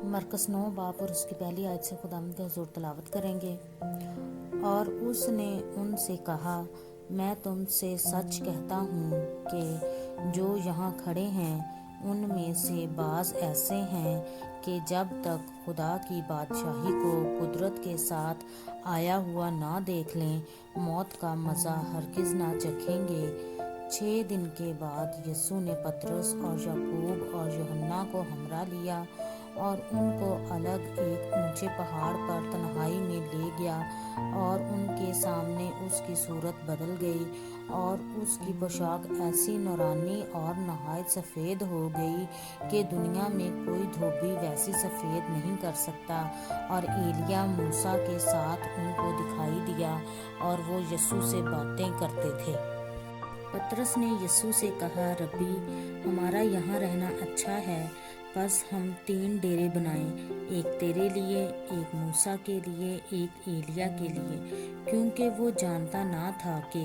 मरकस 9 बाब और उसकी पहली आयत से खुदावंद के हुजूर तलावत करेंगे। और उसने उनसे कहा, मैं तुमसे सच कहता हूँ कि जो यहाँ खड़े हैं उनमें से बाज़ ऐसे हैं कि जब तक खुदा की बादशाही को कुदरत के साथ आया हुआ ना देख लें, मौत का मज़ा हरगिज़ ना चखेंगे। 6 दिन के बाद यीशु ने पतरस और याकूब और यूहन्ना को हमरा लिया और उनको अलग एक ऊंचे पहाड़ पर तन्हाई में ले गया, और उनके सामने उसकी सूरत बदल गई और उसकी पोशाक ऐसी नूरानी और नहायत सफ़ेद हो गई कि दुनिया में कोई धोबी वैसी सफ़ेद नहीं कर सकता। और एलिया मूसा के साथ उनको दिखाई दिया और वो यीशु से बातें करते थे। पतरस ने यीशु से कहा, रब्बी, हमारा यहाँ रहना अच्छा है, बस हम 3 डेरे बनाएं, एक तेरे लिए, एक मूसा के लिए, एक एलिया के लिए। क्योंकि वो जानता ना था कि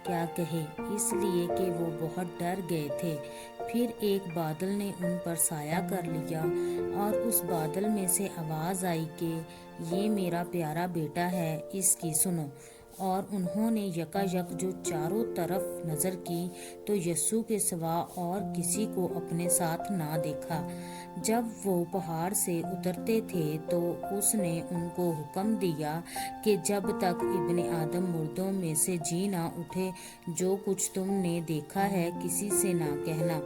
क्या कहे, इसलिए कि वो बहुत डर गए थे। फिर एक बादल ने उन पर साया कर लिया और उस बादल में से आवाज़ आई कि ये मेरा प्यारा बेटा है, इसकी सुनो। और उन्होंने यकायक जो चारों तरफ नज़र की तो यीशु के सिवा और किसी को अपने साथ ना देखा। जब वो पहाड़ से उतरते थे तो उसने उनको हुक्म दिया कि जब तक इब्ने आदम मुर्दों में से जी ना उठे, जो कुछ तुमने देखा है किसी से ना कहना।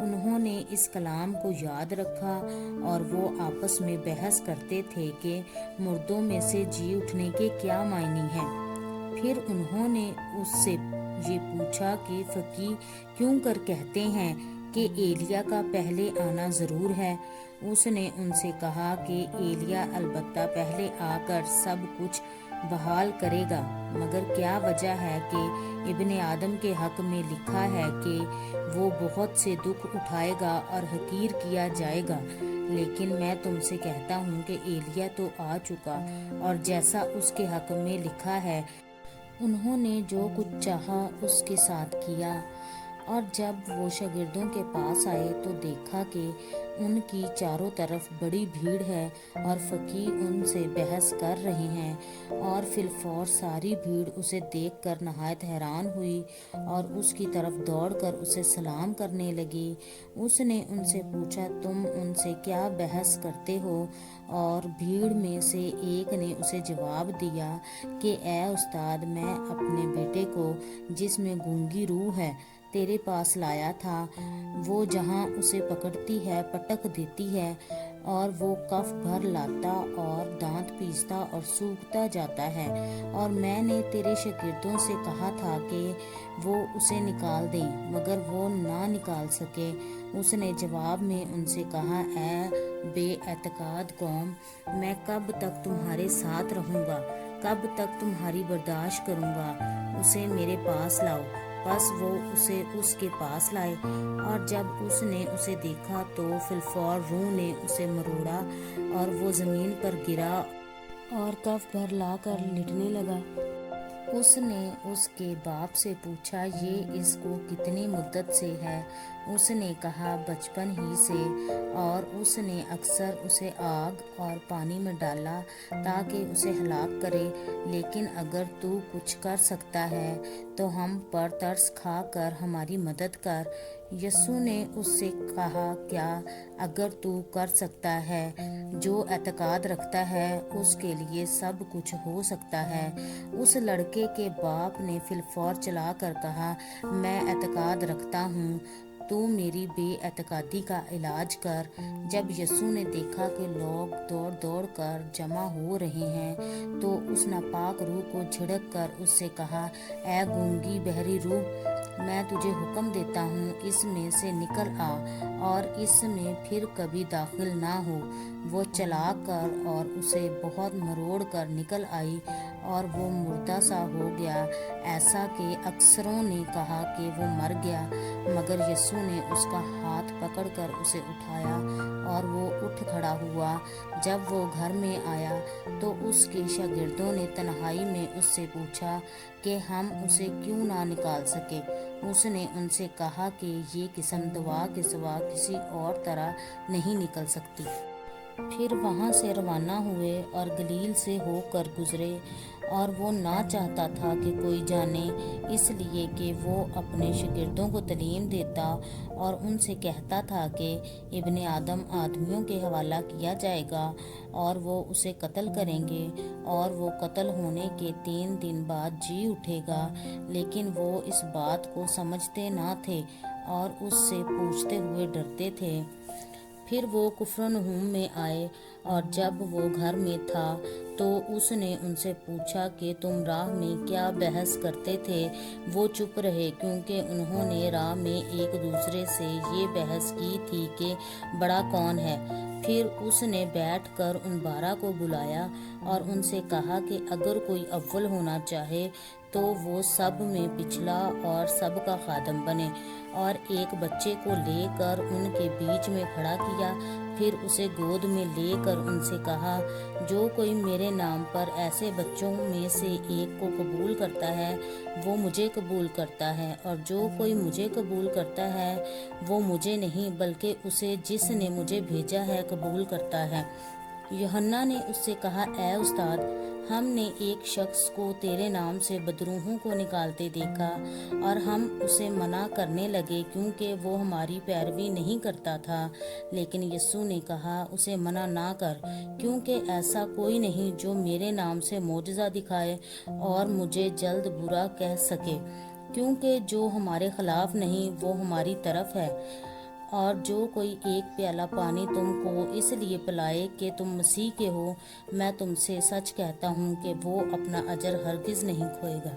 उन्होंने इस कलाम को याद रखा और वो आपस में बहस करते थे कि मुर्दों में से जी उठने के क्या मायने हैं। फिर उन्होंने उससे ये पूछा कि फकीह क्यों कर कहते हैं कि एलिया का पहले आना ज़रूर है। उसने उनसे कहा कि एलिया अलबत्ता पहले आकर सब कुछ बहाल करेगा, मगर क्या वजह है कि इब्ने आदम के हक में लिखा है कि वो बहुत से दुख उठाएगा और हकीर किया जाएगा। लेकिन मैं तुमसे कहता हूँ कि एलिया तो आ चुका, और जैसा उसके हक में लिखा है उन्होंने जो कुछ चाहा उसके साथ किया। और जब वो शागिर्दों के पास आए तो देखा कि उनकी चारों तरफ बड़ी भीड़ है और फकीह उनसे बहस कर रहे हैं। और फिलफौर सारी भीड़ उसे देखकर नहायत हैरान हुई और उसकी तरफ दौड़कर उसे सलाम करने लगी। उसने उनसे पूछा, तुम उनसे क्या बहस करते हो? और भीड़ में से एक ने उसे जवाब दिया कि ए उस्ताद, मैं अपने बेटे को, जिसमें गूंगी रूह है, तेरे पास लाया था। वो जहाँ उसे पकड़ती है पटक देती है, और वो कफ भर लाता और दांत पीसता और सूखता जाता है। और मैंने तेरे शागिर्दों से कहा था कि वो उसे निकाल दें, मगर वो ना निकाल सके। उसने जवाब में उनसे कहा, ए बेएतकाद कौम, मैं कब तक तुम्हारे साथ रहूँगा? कब तक तुम्हारी बर्दाश्त करूँगा? उसे मेरे पास लाओ। बस वो उसे उसके पास लाए, और जब उसने उसे देखा तो फिलफौर रूह ने उसे मरोड़ा और वो ज़मीन पर गिरा और कफ भर लाकर लिटने लगा। उसने उसके बाप से पूछा, ये इसको कितनी मुद्दत से है? उसने कहा, बचपन ही से। और उसने अक्सर उसे आग और पानी में डाला ताकि उसे हलाक करे। लेकिन अगर तू कुछ कर सकता है तो हम पर तरस खा कर हमारी मदद कर। यीशु ने उससे कहा, क्या अगर तू कर सकता है? जो एतकाद रखता है उसके लिए सब कुछ हो सकता है। उस लड़के के बाप ने फिलफौर चला कर कहा, मैं एतकाद रखता हूँ, तू मेरी बेएतकादी का इलाज कर। जब यीशु ने देखा कि लोग दौड़ दौड़ कर जमा हो रहे हैं तो उस नापाक रूह को झिड़क कर उससे कहा, ए गूंगी बहरी रूह, मैं तुझे हुक्म देता हूँ, इसमें से निकल आ और इसमें फिर कभी दाखिल ना हो। वो चला कर और उसे बहुत मरोड़ कर निकल आई और वो मुर्दा सा हो गया, ऐसा कि अक्सरों ने कहा कि वो मर गया। मगर यीशु ने उसका हाथ पकड़कर उसे उठाया और वो उठ खड़ा हुआ। जब वो घर में आया तो उसके शागिर्दों ने तन्हाई में उससे पूछा कि हम उसे क्यों ना निकाल सके। उसने उनसे कहा कि ये किस्म दवा के सिवा किसी और तरह नहीं निकल सकती। پھر وہاں سے روانہ ہوئے اور گلیل سے ہو کر گزرے، اور وہ نہ چاہتا تھا کہ کوئی جانے، اس لیے کہ وہ اپنے شاگردوں کو تعلیم دیتا اور ان سے کہتا تھا کہ ابن آدم آدمیوں کے حوالہ کیا جائے گا اور وہ اسے قتل کریں گے، اور وہ قتل ہونے کے 3 دن بعد جی اٹھے گا۔ لیکن وہ اس بات کو سمجھتے نہ تھے اور اس سے پوچھتے ہوئے ڈرتے تھے۔ پھر وہ کفرنہوم میں آئے، اور جب وہ گھر میں تھا تو اس نے ان سے پوچھا کہ تم راہ میں کیا بحث کرتے تھے؟ وہ چپ رہے، کیونکہ انہوں نے راہ میں ایک دوسرے سے یہ بحث کی تھی کہ بڑا کون ہے۔ پھر اس نے بیٹھ کر ان 12 کو بلایا اور ان سے کہا کہ اگر کوئی اول ہونا چاہے تو وہ سب میں پچھلا اور سب کا خادم بنے، اور ایک بچے کو لے کر ان کے بیچ میں کھڑا کیا۔ پھر اسے گود میں لے کر ان سے کہا، جو کوئی میرے نام پر ایسے بچوں میں سے ایک کو قبول کرتا ہے وہ مجھے قبول کرتا ہے، اور جو کوئی مجھے قبول کرتا ہے وہ مجھے نہیں بلکہ اسے جس نے مجھے بھیجا ہے قبول کرتا ہے۔ یوحنا نے اس سے کہا، اے استاد، ہم نے ایک شخص کو تیرے نام سے بدروحوں کو نکالتے دیکھا، اور ہم اسے منع کرنے لگے کیونکہ وہ ہماری پیروی نہیں کرتا تھا۔ لیکن یسوع نے کہا، اسے منع نہ کر، کیونکہ ایسا کوئی نہیں جو میرے نام سے معجزہ دکھائے اور مجھے جلد برا کہہ سکے، کیونکہ جو ہمارے خلاف نہیں وہ ہماری طرف ہے۔ اور جو کوئی ایک پیالہ پانی تم کو اس لیے پلائے کہ تم مسیح کے ہو، میں تم سے سچ کہتا ہوں کہ وہ اپنا اجر ہرگز نہیں کھوئے گا۔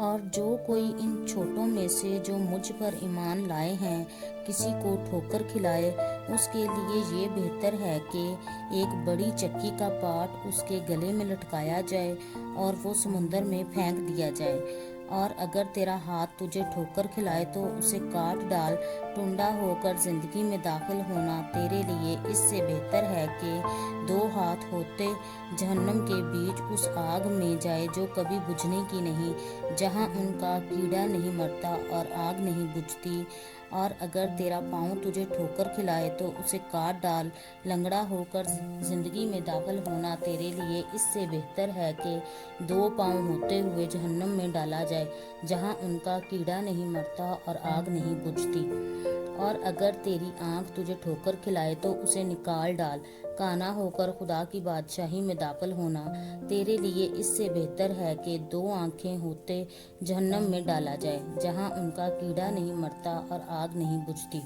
اور جو کوئی ان چھوٹوں میں سے جو مجھ پر ایمان لائے ہیں کسی کو ٹھوکر کھلائے، اس کے لیے یہ بہتر ہے کہ ایک بڑی چکی کا پاٹ اس کے گلے میں لٹکایا جائے اور وہ سمندر میں پھینک دیا جائے۔ اور اگر تیرا ہاتھ تجھے ٹھوکر کھلائے تو اسے کاٹ ڈال۔ ٹنڈا ہو کر زندگی میں داخل ہونا تیرے لیے اس سے بہتر ہے کہ 2 ہاتھ ہوتے جہنم کے بیچ اس آگ میں جائے جو کبھی بجھنے کی نہیں، جہاں ان کا کیڑا نہیں مرتا اور آگ نہیں بجھتی۔ اور اگر تیرا پاؤں تجھے ٹھوکر کھلائے تو اسے کاٹ ڈال۔ لنگڑا ہو کر زندگی میں داخل ہونا تیرے لیے اس سے بہتر ہے کہ 2 پاؤں ہوتے ہوئے جہنم میں ڈالا جائے، جہاں ان کا کیڑا نہیں مرتا اور آگ نہیں بجھتی۔ اور اگر تیری آنکھ تجھے ٹھوکر کھلائے تو اسے نکال ڈال۔ کانا ہو کر خدا کی بادشاہی میں داخل ہونا تیرے لیے اس سے بہتر ہے کہ 2 آنکھیں ہوتے جہنم میں ڈالا جائے، جہاں ان کا کیڑا نہیں مرتا اور آگ نہیں بجھتی،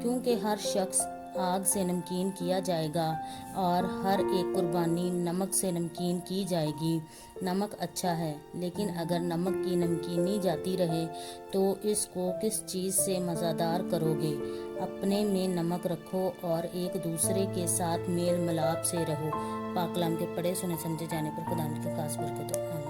کیونکہ ہر شخص آگ سے نمکین کیا جائے گا اور ہر ایک قربانی نمک سے نمکین کی جائے گی۔ نمک اچھا ہے، لیکن اگر نمک کی نمکینی جاتی رہے تو اس کو کس چیز سے مزیدار کرو گے؟ اپنے میں نمک رکھو اور ایک دوسرے کے ساتھ میل ملاپ سے رہو۔ پاک کلام کے پڑھے سنے سمجھے جانے پر خدا کی خاص برکت ہو۔ آمین۔